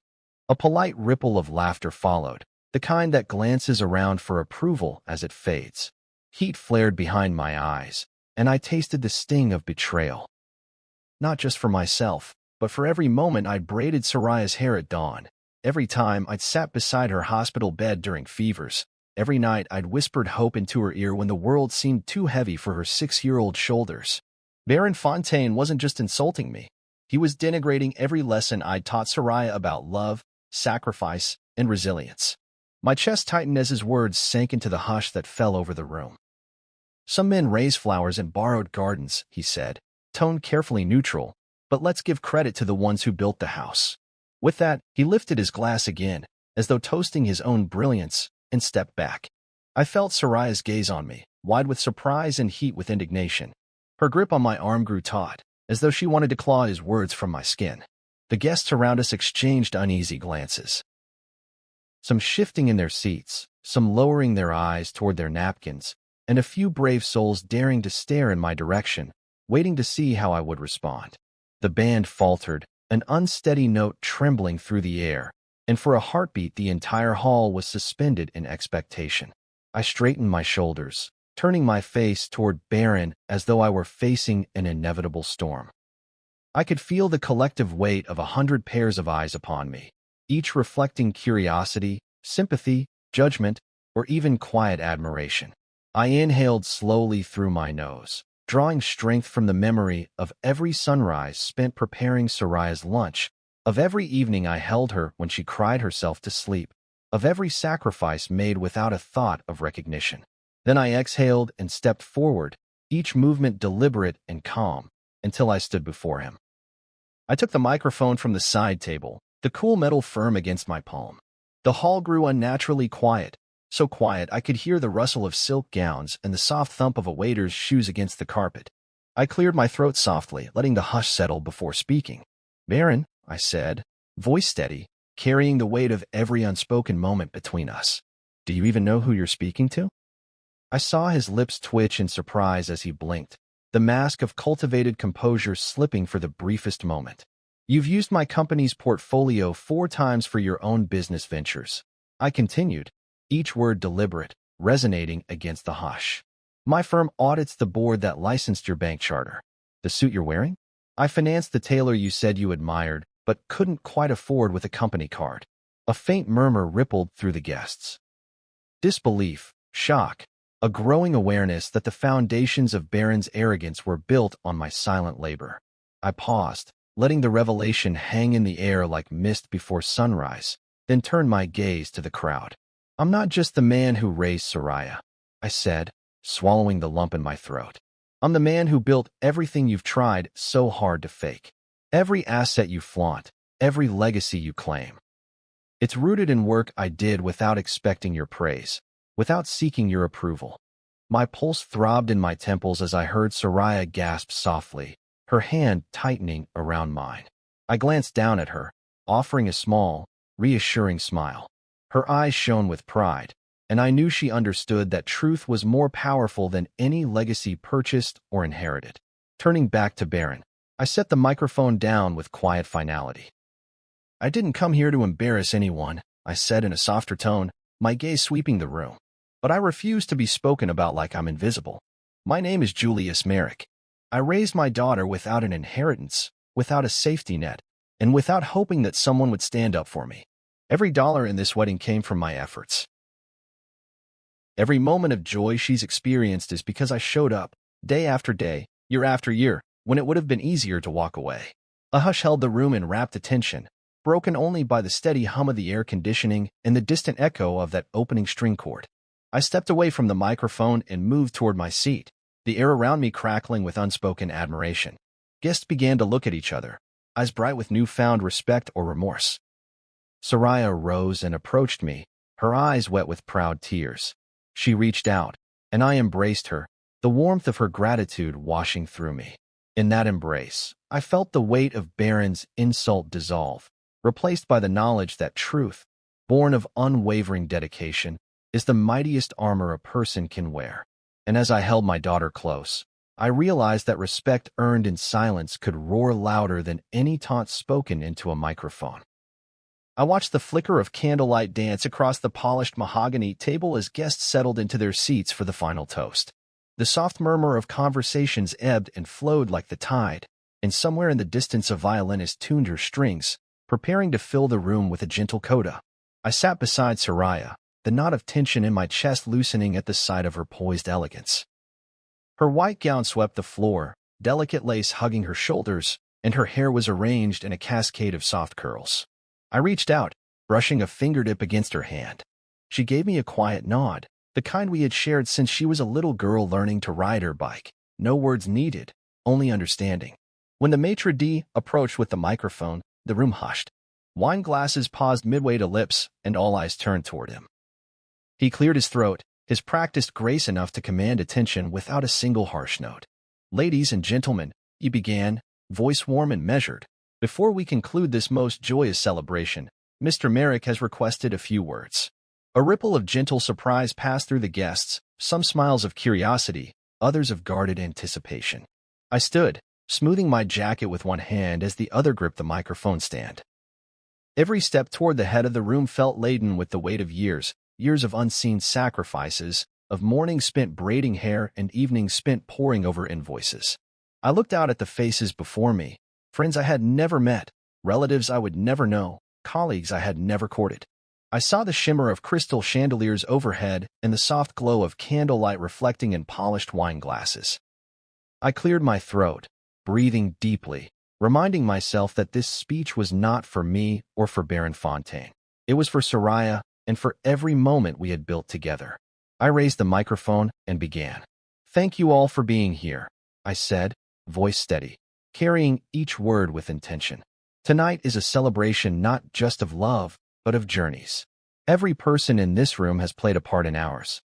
A polite ripple of laughter followed, the kind that glances around for approval as it fades. Heat flared behind my eyes, and I tasted the sting of betrayal. Not just for myself, but for every moment I'd braided Soraya's hair at dawn, every time I'd sat beside her hospital bed during fevers, every night I'd whispered hope into her ear when the world seemed too heavy for her 6-year-old shoulders. Baron Fontaine wasn't just insulting me. He was denigrating every lesson I'd taught Soraya about love, sacrifice, and resilience. My chest tightened as his words sank into the hush that fell over the room. "Some men raise flowers in borrowed gardens," he said, tone carefully neutral, "but let's give credit to the ones who built the house." With that, he lifted his glass again, as though toasting his own brilliance, and stepped back. I felt Soraya's gaze on me, wide with surprise and heat with indignation. Her grip on my arm grew taut, as though she wanted to claw his words from my skin. The guests around us exchanged uneasy glances. Some shifting in their seats, some lowering their eyes toward their napkins, and a few brave souls daring to stare in my direction, waiting to see how I would respond. The band faltered, an unsteady note trembling through the air, and for a heartbeat the entire hall was suspended in expectation. I straightened my shoulders, turning my face toward Baron as though I were facing an inevitable storm. I could feel the collective weight of 100 pairs of eyes upon me, each reflecting curiosity, sympathy, judgment, or even quiet admiration. I inhaled slowly through my nose, drawing strength from the memory of every sunrise spent preparing Soraya's lunch, of every evening I held her when she cried herself to sleep, of every sacrifice made without a thought of recognition. Then I exhaled and stepped forward, each movement deliberate and calm, until I stood before him. I took the microphone from the side table, the cool metal firm against my palm. The hall grew unnaturally quiet, so quiet I could hear the rustle of silk gowns and the soft thump of a waiter's shoes against the carpet. I cleared my throat softly, letting the hush settle before speaking. "Baron," I said, voice steady, carrying the weight of every unspoken moment between us. "Do you even know who you're speaking to?" I saw his lips twitch in surprise as he blinked, the mask of cultivated composure slipping for the briefest moment. "You've used my company's portfolio 4 times for your own business ventures," I continued, each word deliberate, resonating against the hush. "My firm audits the board that licensed your bank charter. The suit you're wearing? I financed the tailor you said you admired, but couldn't quite afford with a company card." A faint murmur rippled through the guests. Disbelief, shock, a growing awareness that the foundations of Baron's arrogance were built on my silent labor. I paused, letting the revelation hang in the air like mist before sunrise, then turned my gaze to the crowd. "I'm not just the man who raised Soraya," I said, swallowing the lump in my throat. "I'm the man who built everything you've tried so hard to fake. Every asset you flaunt, every legacy you claim. It's rooted in work I did without expecting your praise, without seeking your approval." My pulse throbbed in my temples as I heard Soraya gasp softly, her hand tightening around mine. I glanced down at her, offering a small, reassuring smile. Her eyes shone with pride, and I knew she understood that truth was more powerful than any legacy purchased or inherited. Turning back to Baron, I set the microphone down with quiet finality. "I didn't come here to embarrass anyone," I said in a softer tone, my gaze sweeping the room. "But I refuse to be spoken about like I'm invisible. My name is Julius Merrick. I raised my daughter without an inheritance, without a safety net, and without hoping that someone would stand up for me. Every dollar in this wedding came from my efforts. Every moment of joy she's experienced is because I showed up, day after day, year after year, when it would have been easier to walk away." A hush held the room in rapt attention, broken only by the steady hum of the air conditioning and the distant echo of that opening string chord. I stepped away from the microphone and moved toward my seat, the air around me crackling with unspoken admiration. Guests began to look at each other, eyes bright with newfound respect or remorse. Soraya rose and approached me, her eyes wet with proud tears. She reached out, and I embraced her, the warmth of her gratitude washing through me. In that embrace, I felt the weight of Baron's insult dissolve, replaced by the knowledge that truth, born of unwavering dedication, is the mightiest armor a person can wear. And as I held my daughter close, I realized that respect earned in silence could roar louder than any taunt spoken into a microphone. I watched the flicker of candlelight dance across the polished mahogany table as guests settled into their seats for the final toast. The soft murmur of conversations ebbed and flowed like the tide, and somewhere in the distance a violinist tuned her strings, preparing to fill the room with a gentle coda. I sat beside Soraya, the knot of tension in my chest loosening at the sight of her poised elegance. Her white gown swept the floor, delicate lace hugging her shoulders, and her hair was arranged in a cascade of soft curls. I reached out, brushing a fingertip against her hand. She gave me a quiet nod, the kind we had shared since she was a little girl learning to ride her bike. No words needed, only understanding. When the maitre d' approached with the microphone, the room hushed. Wine glasses paused midway to lips, and all eyes turned toward him. He cleared his throat, his practiced grace enough to command attention without a single harsh note. "Ladies and gentlemen," he began, voice warm and measured, "before we conclude this most joyous celebration, Mr. Merrick has requested a few words." A ripple of gentle surprise passed through the guests, some smiles of curiosity, others of guarded anticipation. I stood, smoothing my jacket with one hand as the other gripped the microphone stand. Every step toward the head of the room felt laden with the weight of years of unseen sacrifices, of mornings spent braiding hair and evenings spent poring over invoices. I looked out at the faces before me, friends I had never met, relatives I would never know, colleagues I had never courted. I saw the shimmer of crystal chandeliers overhead and the soft glow of candlelight reflecting in polished wine glasses. I cleared my throat, breathing deeply, reminding myself that this speech was not for me or for Baron Fontaine. It was for Soraya and for every moment we had built together. I raised the microphone and began. "Thank you all for being here," I said, voice steady, carrying each word with intention. "Tonight is a celebration not just of love, but of journeys. Every person in this room has played a part in ours.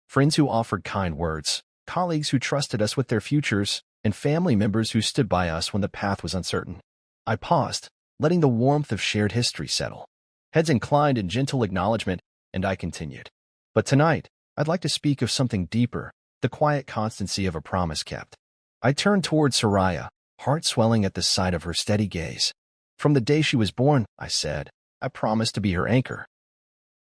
Friends who offered kind words, colleagues who trusted us with their futures, and family members who stood by us when the path was uncertain." I paused, letting the warmth of shared history settle. Heads inclined in gentle acknowledgement, and I continued. "But tonight, I'd like to speak of something deeper, the quiet constancy of a promise kept." I turned toward Soraya, heart swelling at the sight of her steady gaze. "From the day she was born," I said, "I promised to be her anchor.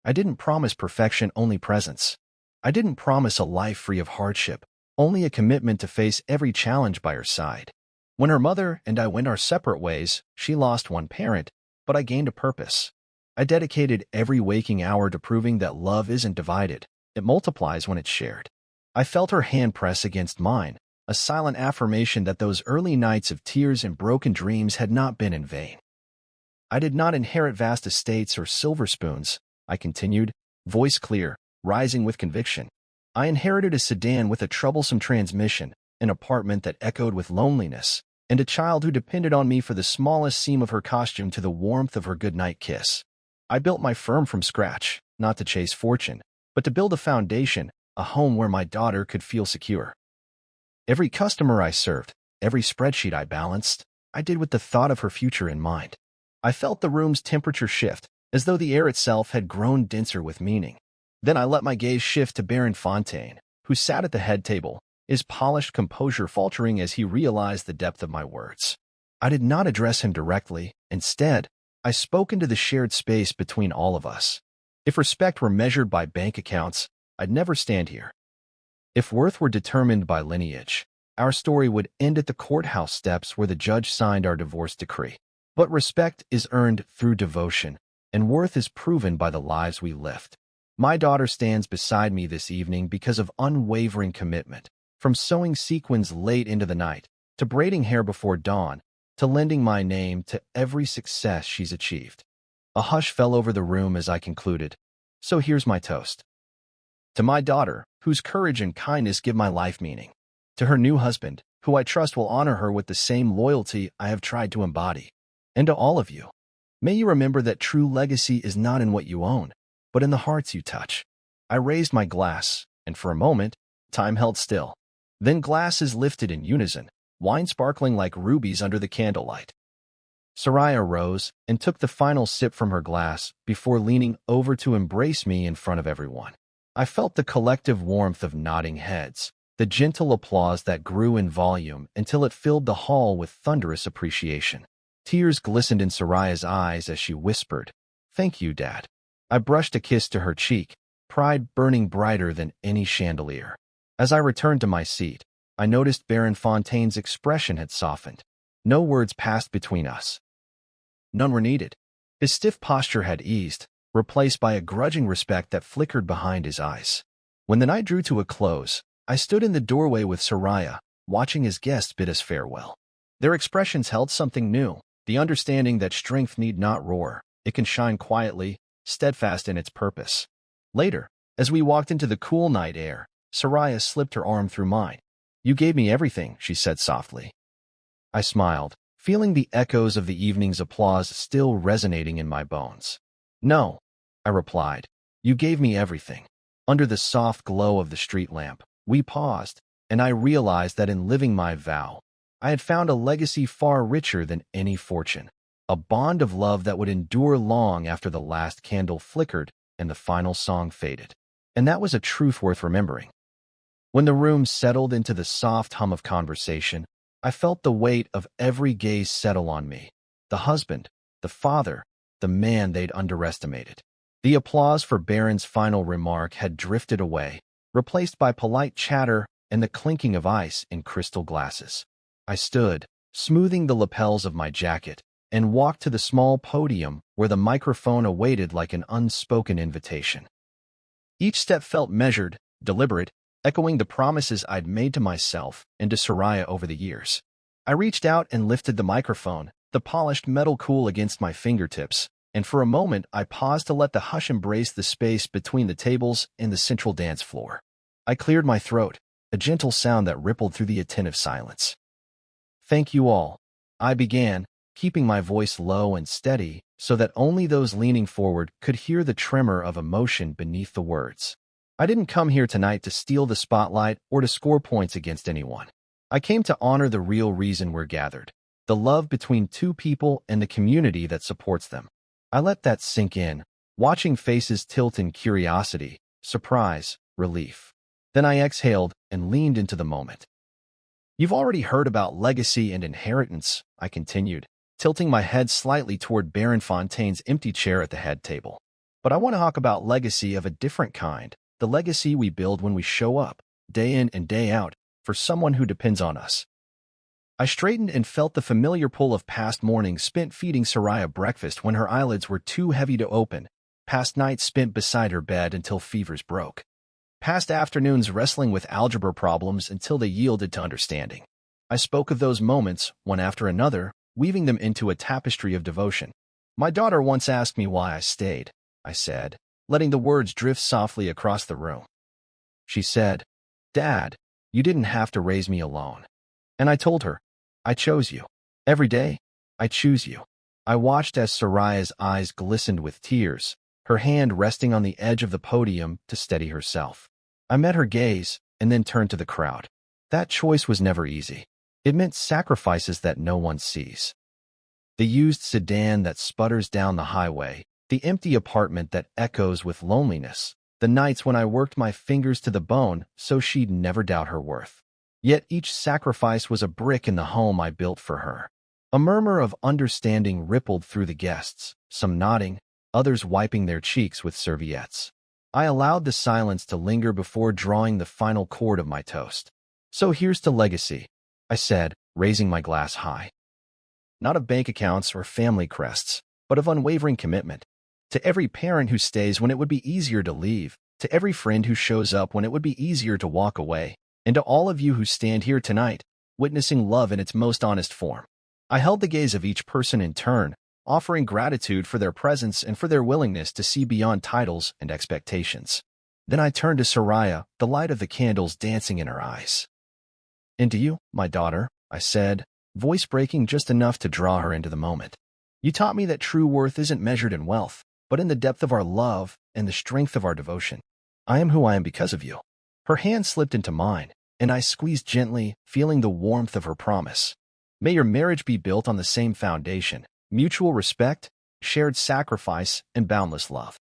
I didn't promise perfection, only presence. I didn't promise a life free of hardship, only a commitment to face every challenge by her side. When her mother and I went our separate ways, she lost one parent, but I gained a purpose. I dedicated every waking hour to proving that love isn't divided, it multiplies when it's shared." I felt her hand press against mine, a silent affirmation that those early nights of tears and broken dreams had not been in vain. "I did not inherit vast estates or silver spoons," I continued, voice clear, rising with conviction. "I inherited a sedan with a troublesome transmission, an apartment that echoed with loneliness, and a child who depended on me for the smallest seam of her costume to the warmth of her goodnight kiss. I built my firm from scratch, not to chase fortune, but to build a foundation, a home where my daughter could feel secure. Every customer I served, every spreadsheet I balanced, I did with the thought of her future in mind." I felt the room's temperature shift, as though the air itself had grown denser with meaning. Then I let my gaze shift to Baron Fontaine, who sat at the head table, his polished composure faltering as he realized the depth of my words. I did not address him directly. Instead, I spoke into the shared space between all of us. If respect were measured by bank accounts, I'd never stand here. If worth were determined by lineage, our story would end at the courthouse steps where the judge signed our divorce decree. But respect is earned through devotion, and worth is proven by the lives we live. My daughter stands beside me this evening because of unwavering commitment, from sewing sequins late into the night, to braiding hair before dawn, to lending my name to every success she's achieved. A hush fell over the room as I concluded. So here's my toast. To my daughter, whose courage and kindness give my life meaning. To her new husband, who I trust will honor her with the same loyalty I have tried to embody. And to all of you, may you remember that true legacy is not in what you own, but in the hearts you touch. I raised my glass, and for a moment, time held still. Then glasses lifted in unison, wine sparkling like rubies under the candlelight. Soraya rose and took the final sip from her glass before leaning over to embrace me in front of everyone. I felt the collective warmth of nodding heads, the gentle applause that grew in volume until it filled the hall with thunderous appreciation. Tears glistened in Soraya's eyes as she whispered, "Thank you, Dad." I brushed a kiss to her cheek, pride burning brighter than any chandelier. As I returned to my seat, I noticed Baron Fontaine's expression had softened. No words passed between us. None were needed. His stiff posture had eased, replaced by a grudging respect that flickered behind his eyes. When the night drew to a close, I stood in the doorway with Soraya, watching his guests bid us farewell. Their expressions held something new, the understanding that strength need not roar. It can shine quietly, steadfast in its purpose. Later, as we walked into the cool night air, Soraya slipped her arm through mine. "You gave me everything," she said softly. I smiled, feeling the echoes of the evening's applause still resonating in my bones. "No," I replied. "You gave me everything." Under the soft glow of the street lamp, we paused, and I realized that in living my vow, I had found a legacy far richer than any fortune, a bond of love that would endure long after the last candle flickered and the final song faded. And that was a truth worth remembering. When the room settled into the soft hum of conversation, I felt the weight of every gaze settle on me. The husband, the father, the man they'd underestimated. The applause for Baron's final remark had drifted away, replaced by polite chatter and the clinking of ice in crystal glasses. I stood, smoothing the lapels of my jacket, and walked to the small podium where the microphone awaited like an unspoken invitation. Each step felt measured, deliberate, echoing the promises I'd made to myself and to Soraya over the years. I reached out and lifted the microphone, the polished metal cool against my fingertips, and for a moment I paused to let the hush embrace the space between the tables and the central dance floor. I cleared my throat, a gentle sound that rippled through the attentive silence. "Thank you all," I began, keeping my voice low and steady so that only those leaning forward could hear the tremor of emotion beneath the words. I didn't come here tonight to steal the spotlight or to score points against anyone. I came to honor the real reason we're gathered, the love between two people and the community that supports them. I let that sink in, watching faces tilt in curiosity, surprise, relief. Then I exhaled and leaned into the moment. "You've already heard about legacy and inheritance," I continued, tilting my head slightly toward Baron Fontaine's empty chair at the head table. "But I want to talk about legacy of a different kind, the legacy we build when we show up, day in and day out, for someone who depends on us." I straightened and felt the familiar pull of past mornings spent feeding Soraya breakfast when her eyelids were too heavy to open, past nights spent beside her bed until fevers broke, past afternoons wrestling with algebra problems until they yielded to understanding. I spoke of those moments, one after another, weaving them into a tapestry of devotion. "My daughter once asked me why I stayed," I said, letting the words drift softly across the room. She said, "Dad, you didn't have to raise me alone." And I told her, "I chose you. Every day, I choose you." I watched as Soraya's eyes glistened with tears, her hand resting on the edge of the podium to steady herself. I met her gaze and then turned to the crowd. That choice was never easy. It meant sacrifices that no one sees. The used sedan that sputters down the highway, the empty apartment that echoes with loneliness, the nights when I worked my fingers to the bone so she'd never doubt her worth. Yet each sacrifice was a brick in the home I built for her. A murmur of understanding rippled through the guests, some nodding, others wiping their cheeks with serviettes. I allowed the silence to linger before drawing the final chord of my toast. "So here's to legacy," I said, raising my glass high. Not of bank accounts or family crests, but of unwavering commitment. To every parent who stays when it would be easier to leave, to every friend who shows up when it would be easier to walk away, and to all of you who stand here tonight, witnessing love in its most honest form. I held the gaze of each person in turn, offering gratitude for their presence and for their willingness to see beyond titles and expectations. Then I turned to Soraya, the light of the candles dancing in her eyes. "And to you, my daughter," I said, voice breaking just enough to draw her into the moment. "You taught me that true worth isn't measured in wealth, but in the depth of our love and the strength of our devotion. I am who I am because of you." Her hand slipped into mine, and I squeezed gently, feeling the warmth of her promise. "May your marriage be built on the same foundation, mutual respect, shared sacrifice, and boundless love.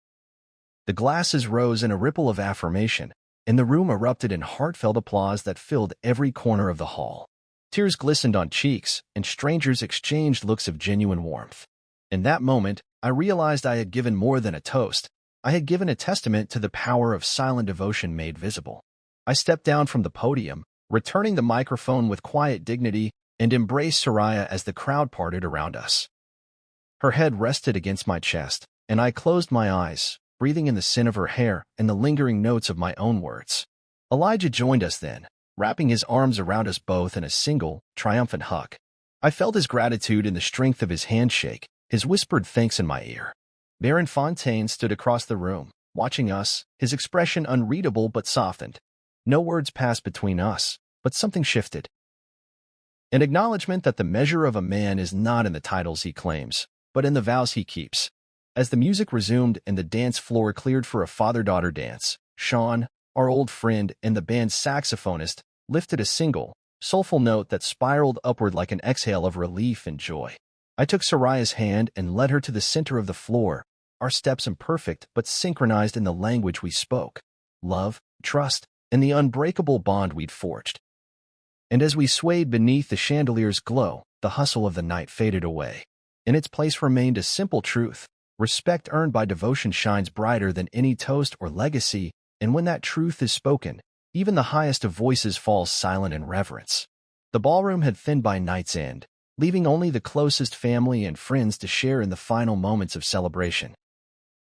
The glasses rose in a ripple of affirmation, and the room erupted in heartfelt applause that filled every corner of the hall. Tears glistened on cheeks, and strangers exchanged looks of genuine warmth. In that moment, I realized I had given more than a toast. I had given a testament to the power of silent devotion made visible. I stepped down from the podium, returning the microphone with quiet dignity, and embraced Soraya as the crowd parted around us. Her head rested against my chest, and I closed my eyes, breathing in the scent of her hair and the lingering notes of my own words. Elijah joined us then, wrapping his arms around us both in a single, triumphant hug. I felt his gratitude in the strength of his handshake, his whispered thanks in my ear. Baron Fontaine stood across the room, watching us, his expression unreadable but softened. No words passed between us, but something shifted. An acknowledgement that the measure of a man is not in the titles he claims, but in the vows he keeps. As the music resumed and the dance floor cleared for a father-daughter dance, Sean, our old friend and the band's saxophonist, lifted a single, soulful note that spiraled upward like an exhale of relief and joy. I took Soraya's hand and led her to the center of the floor, our steps imperfect but synchronized in the language we spoke, love, trust, and the unbreakable bond we'd forged. And as we swayed beneath the chandelier's glow, the hustle of the night faded away. In its place remained a simple truth: respect earned by devotion shines brighter than any toast or legacy, and when that truth is spoken, even the highest of voices falls silent in reverence. The ballroom had thinned by night's end, leaving only the closest family and friends to share in the final moments of celebration.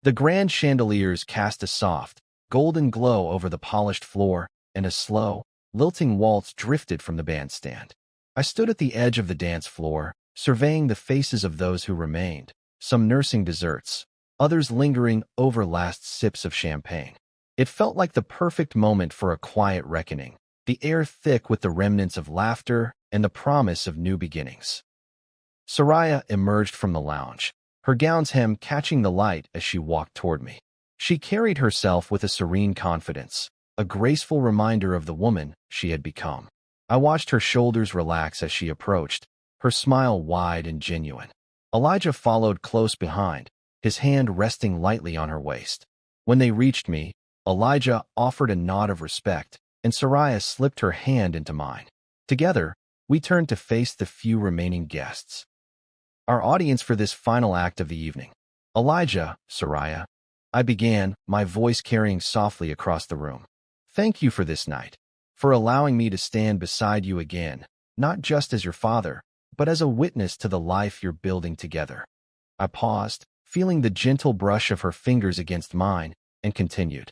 The grand chandeliers cast a soft, golden glow over the polished floor, and a slow, lilting waltz drifted from the bandstand. I stood at the edge of the dance floor, surveying the faces of those who remained, some nursing desserts, others lingering over last sips of champagne. It felt like the perfect moment for a quiet reckoning, the air thick with the remnants of laughter and the promise of new beginnings. Soraya emerged from the lounge, her gown's hem catching the light as she walked toward me. She carried herself with a serene confidence, a graceful reminder of the woman she had become. I watched her shoulders relax as she approached, her smile wide and genuine. Elijah followed close behind, his hand resting lightly on her waist. When they reached me, Elijah offered a nod of respect, and Soraya slipped her hand into mine. Together, we turned to face the few remaining guests. Our audience for this final act of the evening. Elijah, Soraya, I began, my voice carrying softly across the room. Thank you for this night, for allowing me to stand beside you again, not just as your father, but as a witness to the life you're building together. I paused, feeling the gentle brush of her fingers against mine, and continued.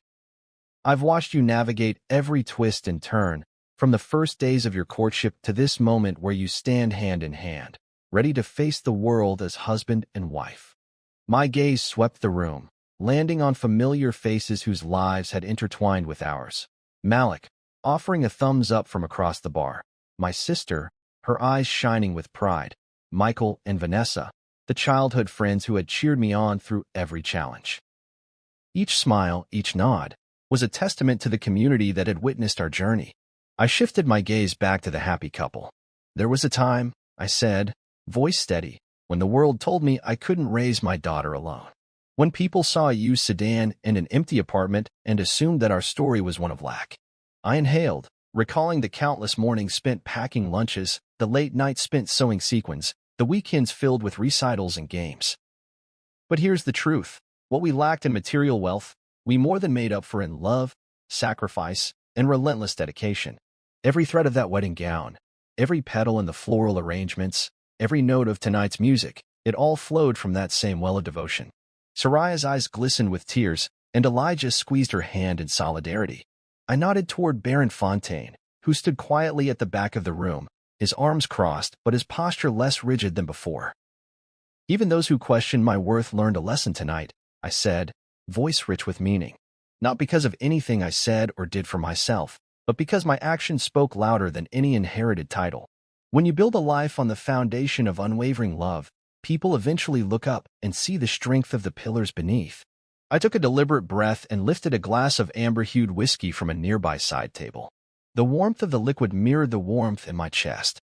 I've watched you navigate every twist and turn, from the first days of your courtship to this moment where you stand hand in hand, ready to face the world as husband and wife. My gaze swept the room, landing on familiar faces whose lives had intertwined with ours. Malik, offering a thumbs up from across the bar. My sister, her eyes shining with pride. Michael and Vanessa, the childhood friends who had cheered me on through every challenge. Each smile, each nod, was a testament to the community that had witnessed our journey. I shifted my gaze back to the happy couple. There was a time, I said, voice steady, when the world told me I couldn't raise my daughter alone. When people saw a used sedan and an empty apartment and assumed that our story was one of lack. I inhaled, recalling the countless mornings spent packing lunches, the late nights spent sewing sequins, the weekends filled with recitals and games. But here's the truth. What we lacked in material wealth, we more than made up for in love, sacrifice, and relentless dedication. Every thread of that wedding gown, every petal in the floral arrangements, every note of tonight's music, it all flowed from that same well of devotion. Soraya's eyes glistened with tears, and Elijah squeezed her hand in solidarity. I nodded toward Baron Fontaine, who stood quietly at the back of the room, his arms crossed but his posture less rigid than before. Even those who questioned my worth learned a lesson tonight, I said, voice rich with meaning. Not because of anything I said or did for myself, but because my actions spoke louder than any inherited title. When you build a life on the foundation of unwavering love, people eventually look up and see the strength of the pillars beneath. I took a deliberate breath and lifted a glass of amber-hued whiskey from a nearby side table. The warmth of the liquid mirrored the warmth in my chest.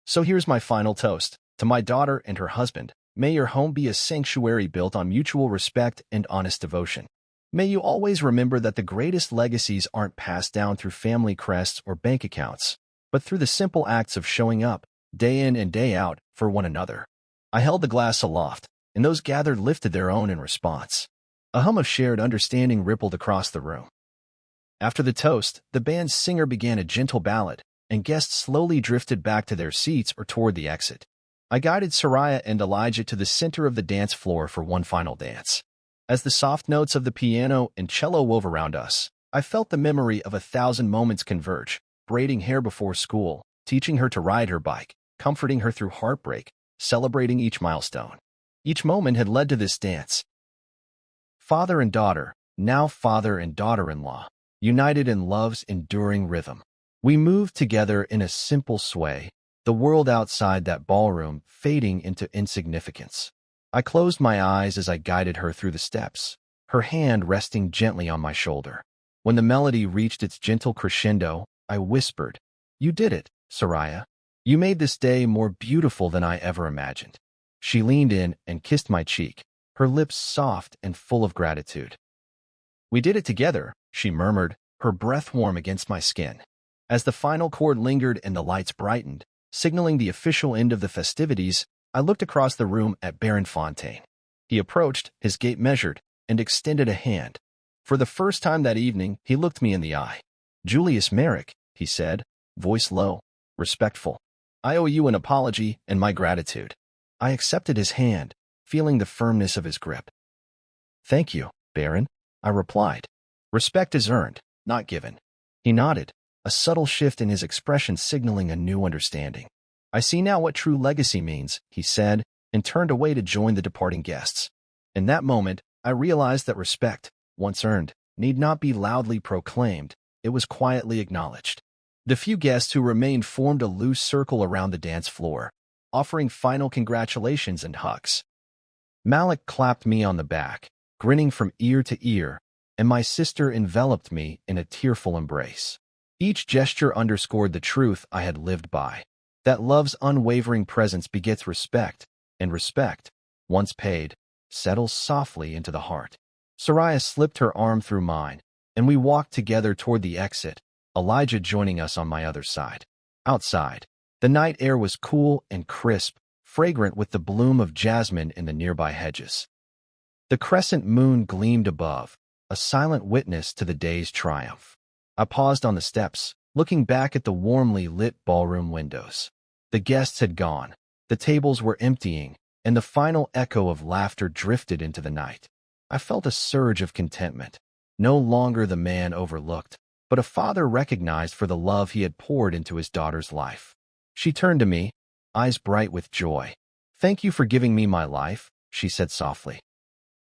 So here's my final toast, to my daughter and her husband, May your home be a sanctuary built on mutual respect and honest devotion. May you always remember that the greatest legacies aren't passed down through family crests or bank accounts, but through the simple acts of showing up, day in and day out, for one another. I held the glass aloft, and those gathered lifted their own in response. A hum of shared understanding rippled across the room. After the toast, the band's singer began a gentle ballad, and guests slowly drifted back to their seats or toward the exit. I guided Soraya and Elijah to the center of the dance floor for one final dance. As the soft notes of the piano and cello wove around us, I felt the memory of 1,000 moments converge, braiding hair before school, teaching her to ride her bike, comforting her through heartbreak, celebrating each milestone. Each moment had led to this dance. Father and daughter, now father and daughter-in-law, united in love's enduring rhythm. We moved together in a simple sway, the world outside that ballroom fading into insignificance. I closed my eyes as I guided her through the steps, her hand resting gently on my shoulder. When the melody reached its gentle crescendo, I whispered, "You did it, Soraya. You made this day more beautiful than I ever imagined." She leaned in and kissed my cheek, her lips soft and full of gratitude. "We did it together," she murmured, her breath warm against my skin. As the final chord lingered and the lights brightened, signaling the official end of the festivities, I looked across the room at Baron Fontaine. He approached, his gait measured, and extended a hand. For the first time that evening, he looked me in the eye. "Julius Merrick," he said, voice low, respectful. "I owe you an apology and my gratitude." I accepted his hand, feeling the firmness of his grip. "Thank you, Baron," I replied. "Respect is earned, not given." He nodded, a subtle shift in his expression signaling a new understanding. "I see now what true legacy means," he said, and turned away to join the departing guests. In that moment, I realized that respect, once earned, need not be loudly proclaimed. It was quietly acknowledged. The few guests who remained formed a loose circle around the dance floor, offering final congratulations and hugs. Malik clapped me on the back, grinning from ear to ear, and my sister enveloped me in a tearful embrace. Each gesture underscored the truth I had lived by, that love's unwavering presence begets respect, and respect, once paid, settles softly into the heart. Soraya slipped her arm through mine, and we walked together toward the exit, Elijah joining us on my other side. Outside, the night air was cool and crisp, fragrant with the bloom of jasmine in the nearby hedges. The crescent moon gleamed above, a silent witness to the day's triumph. I paused on the steps, looking back at the warmly lit ballroom windows. The guests had gone, the tables were emptying, and the final echo of laughter drifted into the night. I felt a surge of contentment, no longer the man overlooked, but a father recognized for the love he had poured into his daughter's life. She turned to me, eyes bright with joy. "Thank you for giving me my life," she said softly.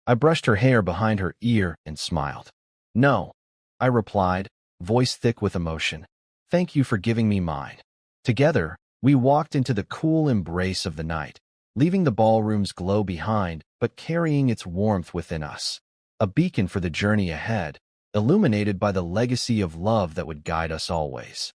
I brushed her hair behind her ear and smiled. "No," I replied, voice thick with emotion. "Thank you for giving me mine." Together, we walked into the cool embrace of the night, leaving the ballroom's glow behind, but carrying its warmth within us. A beacon for the journey ahead, illuminated by the legacy of love that would guide us always.